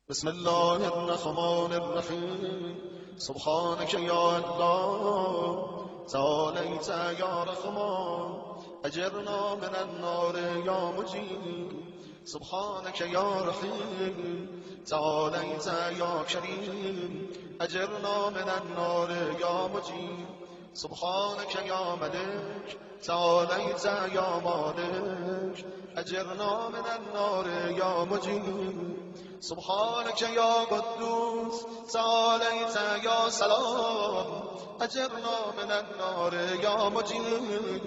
بسم الله الرحمن الرحيم. سبحانك يا الله تعاليت يا رحمن أجرنا من النار يا مجيب. سبحانك يا رحيم تعاليت يا كريم أجرنا من النار يا مجيب. سبحانك يا ملك تعاليت يا مالك أجرنا من النار يا مجيب. سبحانك يا قدوس تعاليت يا سلام أجرنا من النار يا مجيب.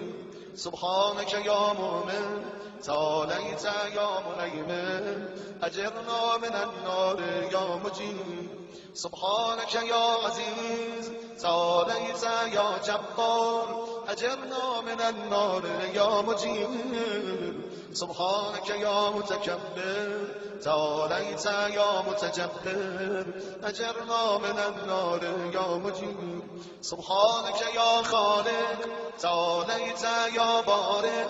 سبحانك يا مؤمن تعاليت يا مهيمن أجرنا من النار يا مجيب. سبحانك يا عزيز تعاليت يا جبار أجرنا من النار يا مجيب. سبحانك يا متكبر تعاليت يا متجبر أجرنا من النار يا مجيب. سبحانك يا خالق تعاليت يا بارئ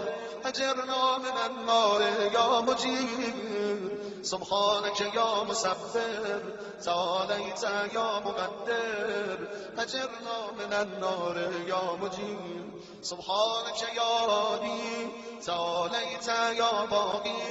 أجرنا من النار يا مجيب. سبحانك يا مسبر تعاليت يا مقدر أجرنا من النار يا مجيب. سبحانك يا هادي تعاليت يا باقي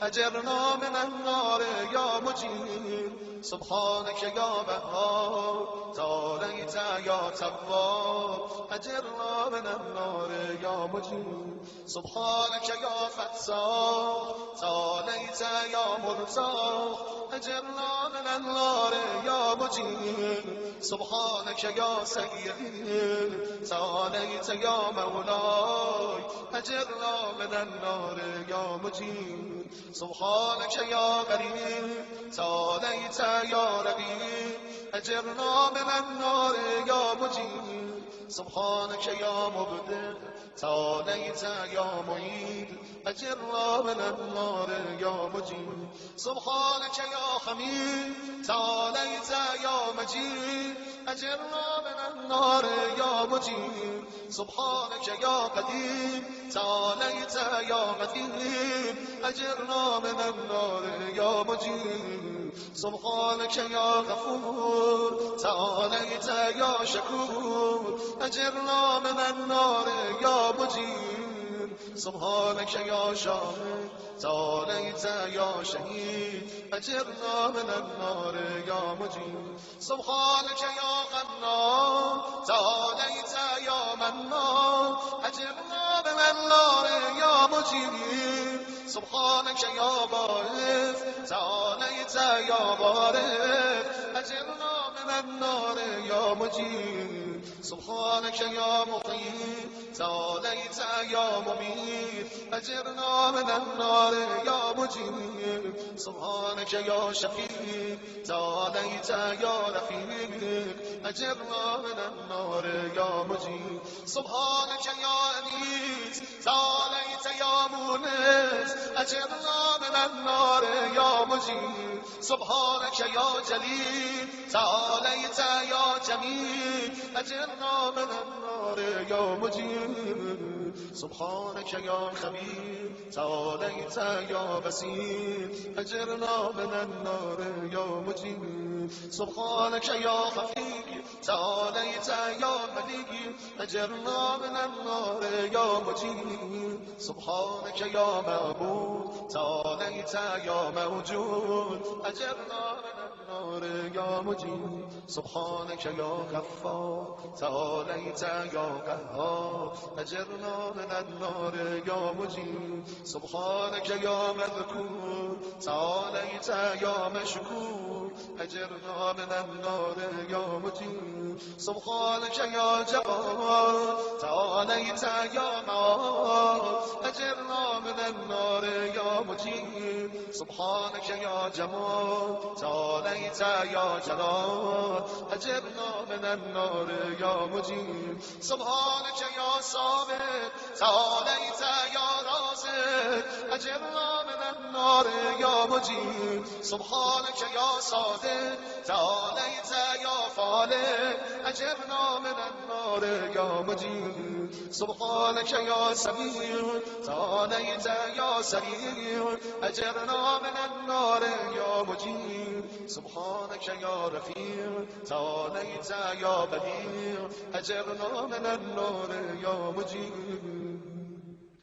أجرنا من النار يا مجيب. سبحانك يا بهار تعاليت يا تواب أجرنا من النار يا مجيب. سبحانك يا فتاح تعاليت يا مرتاح أجرنا من النار يا مجيب. سبحانك يا سيد تعاليت يا مولاي أجرنا من النار يا مجيب. سبحانك يا قريب تعاليت يا رقيب أجرنا من النار يا مجيب. سبحانك يا مبدع تعاليت يا معيد أجرنا من النار يا مجيب. سبحانك يا حميد تعاليت يا مجيد أجرنا من النار يا مجيب. سبحانك يا قديم تعاليت يا قديم أجرنا من النار يا مجيب. سبحانك يا غفور تعاليت يا شكور أجرنا من النار يا مجيب. سبحانك يا شاهد تعاليت يا شهيد أجرنا من النار يا مجيب. سبحانك يا غنام تعاليت يا منان أجرنا من النار يا مجيب. سبحانك يا باعث تعاليت يا بارئ أجرنا من النار يا مجيب. سبحانك يا مقيم تعاليت يا مميت أجرنا من النار يا مجيب. سبحانك يا شفيع تعاليت يا رفيق أجرنا من النار يا مجيب. سبحانك يا أنيس تعاليت يا مونس أجرنا من النار يا مجيب. سبحانك يا جليل تعاليت يا جميل أجرنا من النار يا مجيب. سبحانك يا خبير تعاليت يا بصير أجرنا من النار يا مجيب. سبحانك يا خفي تعاليت يا مليك أجرنا من النار يا مجيب. سبحانك يا معبود تعاليت يا موجود أجرنا من النار يا مجيب. سبحانك يا غفار تعاليت يا قهار أجرنا من النار يا مجيب. سبحانك يا مذكور تعاليت يا مشكور أجرنا من النار يا مجيب. سبحانك يا جبار تعاليت يا معار أجرنا من النار يا مجيب. سبحانك يا جمال تعاليت يا جلال أجرنا من النار يا مجيب. سبحانك يا صابر تعاليت يا رازق أجرنا من النار يا مجيب. سبحانك يا صادق تعاليت يا فالق أجرنا من النار يا مجيب. سبحانك يا سميع تعاليت يا سريع أجرنا من النار يا مجيب. سبحانك يا رفيع تعاليت يا بديع أجرنا من النار يا مجيب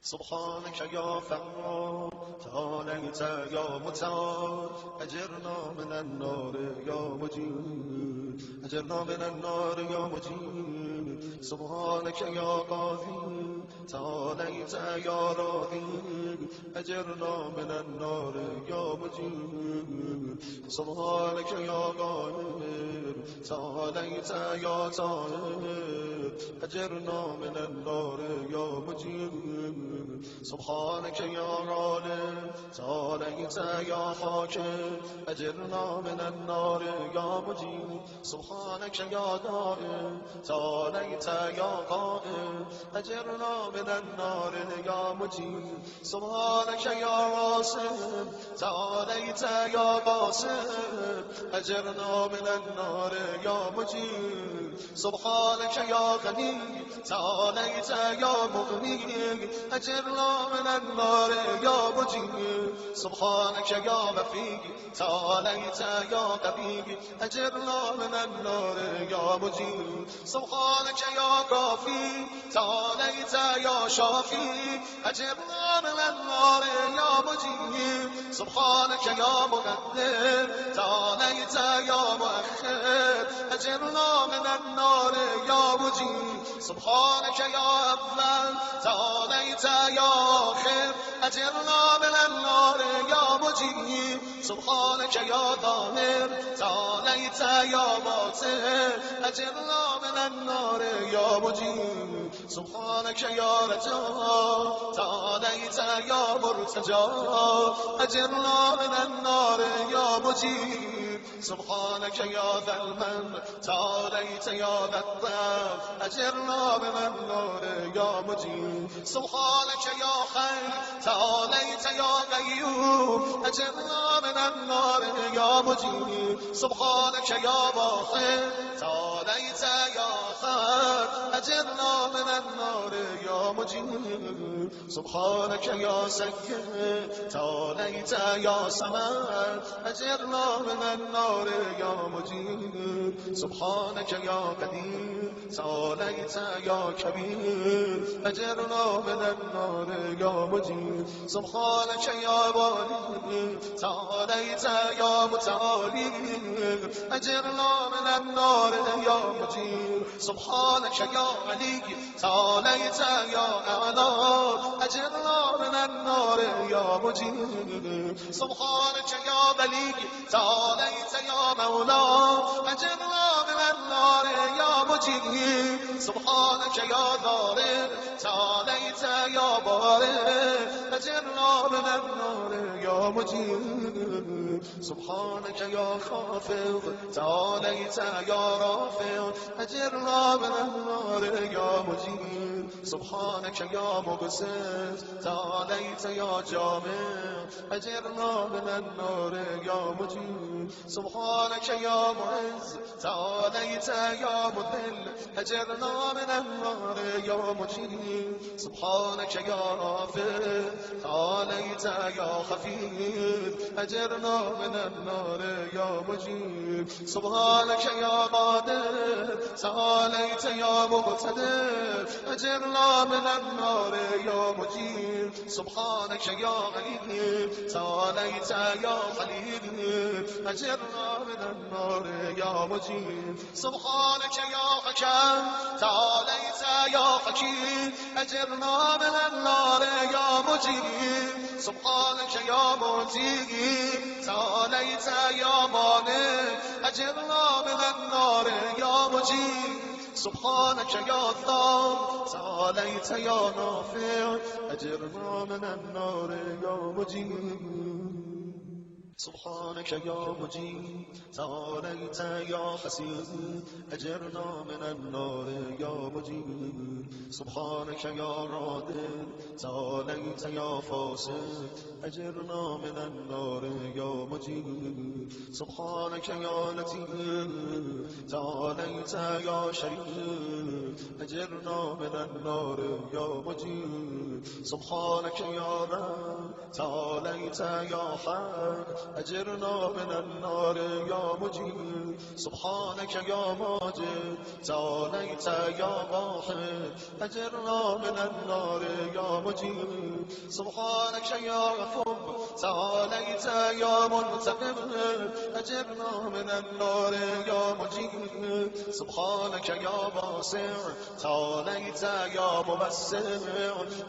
سبحانك يا فعال تعاليت يا متعال أجرنا من النار يا مجيب أجرنا من النار يا مجيب سبحانك يا قاضي تعاليت يا راضي أجرنا من النار يا مجيب سبحانك يا قاهر تعاليت يا طاهر أجرنا من النار يا مجيب سبحانك يا عالم تعاليت يا حاكم أجرنا من النار يا مجيب سبحانك يا دائم تعاليت يا قائم أجرنا من النار يا مجيب سبحانك يا عاصم تعاليت يا قاسم أجرنا من النار يا مجيب سبحانك يا غني تعاليت يا مغني أجرنا من النار يا مجيب سبحانك يا غفي تعاليت يا غفي أجرنا من النار يا مجيب سبحانك يا كافي تعاليت يا شافي أجرنا من النار يا مجيب سبحانك يا مقدم تعاليت يا مؤخر أجرنا من النار يا مجيب سبحانك يا أول تعاليت يا آخر أجرنا من النار يا مجيب سبحانك يا ظاهر تعاليت يا باطن أجرنا من النار يا مجيب سبحانك يا رجاء تعاليت يا مرتجى أجرنا من النار يا مجيب سبحانك يا ذا المن تعاليت يا ذا الضيف أجرنا من النار يا مجيب سبحانك يا خير تعاليت يا قيوم أجرنا من النار يا مجيب سبحانك يا باخر تعاليت يا خير أجرنا من النار يا مجيب سبحانك يا سيد تعاليت يا سماء أجرنا من النار يا مجيب سبحانك يا قدير تعاليت يا كبير أجرنا من النار يا مجيب سبحانك يا والي تعاليت يا متعالي أجرنا من النار يا مجيب سبحانك يا علي تعاليت يا أعلى أجرنا من النار يا مجيب سبحانك يا بلي تعاليت يا مولا أجرنا من النار يا مجيب سبحانك يا ظالم تعاليت يا بارئ أجرنا من النار يا مجيب سبحانك يا خافض تعاليت يا رافع أجرنا من النار يا مجيب سبحانك يا مبسط تعاليت يا جامع أجرنا من النار يا مجيب سبحانك يا معز تعاليت يا مذل أجرنا من النار يا مجيب سبحانك يا رافع تعاليت يا خفيف أجرنا من النار يا مجيب سبحانك يا قادر تعاليت يا مقتدر أجرنا من النار يا مجيب سبحانك يا غني تعاليت يا خليل أجرنا من النار يا مجيب سبحانك يا حكم تعاليت يا حكيم أجرنا من النار يا مجيب سبحانك يا معطي تعاليت يا مانع أجرنا من النار يا مجيب سبحانك يا ضار تعاليت يا نافع أجرنا من النار يا مجيب سبحانك يا مجيب تعاليت يا حسيب أجرنا من النار يا مجيب سبحانك يا رادل تعاليت يا فاسد أجرنا من النار يا مجيب مجيد سبحانك يا لطيف تعاليت يا شريف أجرنا من النار يا مجيد سبحانك يا رب تعاليت يا حق أجرنا من النار يا مجيد سبحانك يا ماجد تعاليت يا واحد أجرنا من النار يا مجيد سبحانك يا غفور تعاليت يا منتقم أجرنا من النار يا مجيد سبحانك يا باسع تعاليت يا مبسم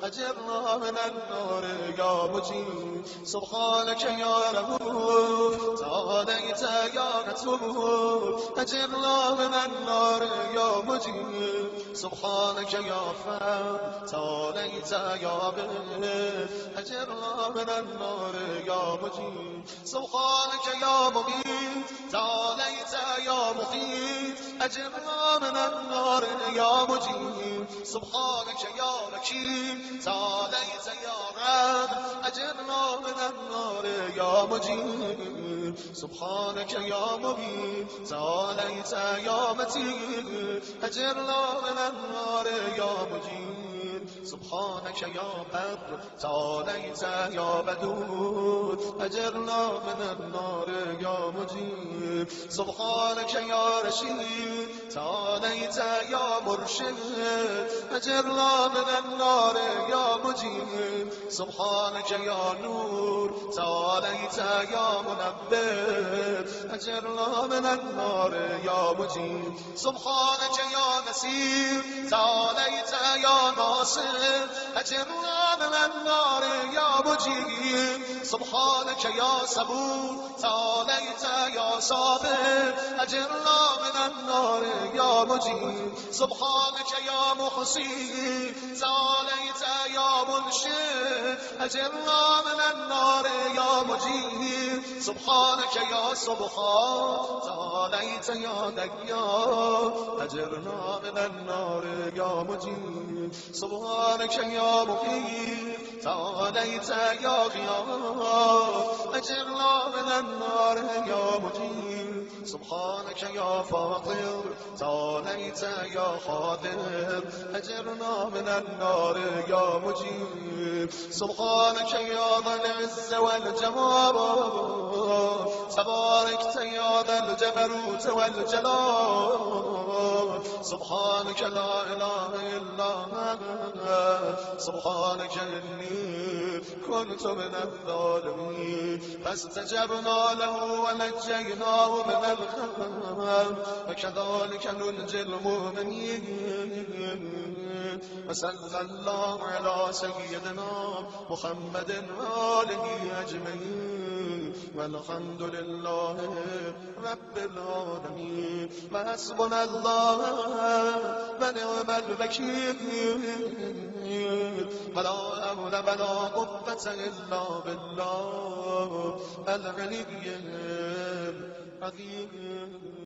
أجرنا من النار يا مجيد سبحانك يا رؤوف تعاليت يا غفور أجرنا من النار يا مجيد سبحانك يا فهم تعاليت يا بر أجرنا من النار يا مجيد سبحانك يا مبين تعاليت يا مقيم أجرنا من النار يا مجيد سبحانك يا وكيل تعاليت يا رب أجرنا من النار يا مجيد سبحانك يا مبين تعاليت يا متين أجرنا من النار يا مجيد سبحانك يا بر تعاليت يا بدود أجرنا من النار يا مجيب سبحانك يا رشيد تعاليت يا مرشد أجرنا من النار يا مجيب سبحانك يا نور تعاليت يا منبه أجرنا من النار يا مجيب سبحانك يا نسير تعاليت يا ناصر أجرنا من النار يا مجيب سبحانك يا صبور تعاليت يا صابر أجرنا من النار يا مجيب سبحانك يا محصي تعاليت يا منشد أجرنا من النار يا مجيب سبحانك يا سبحان تعاليت يا ديان أجرنا من النار يا مجيب سبحانك يا مقيم تعاليت يا غياث أجرنا من النار يا مجيب سبحانك يا فاطر تعاليت يا خادر أجرنا من النار يا مجيب سبحانك يا ذا العز والجمال تباركت يا ذا الجبروت والجلال سبحانك لا إله إلا أنت سبحانك إني كنت من الظالمين فاستجبنا له ونجيناه من الغم وكذلك ننجي المؤمنين وصلى الله على سيدنا محمد وآله أجمعين والحمد لله رب العالمين وحسبنا الله ونعم الوكيل ولا حول ولا قوة إلا بالله العلي العظيم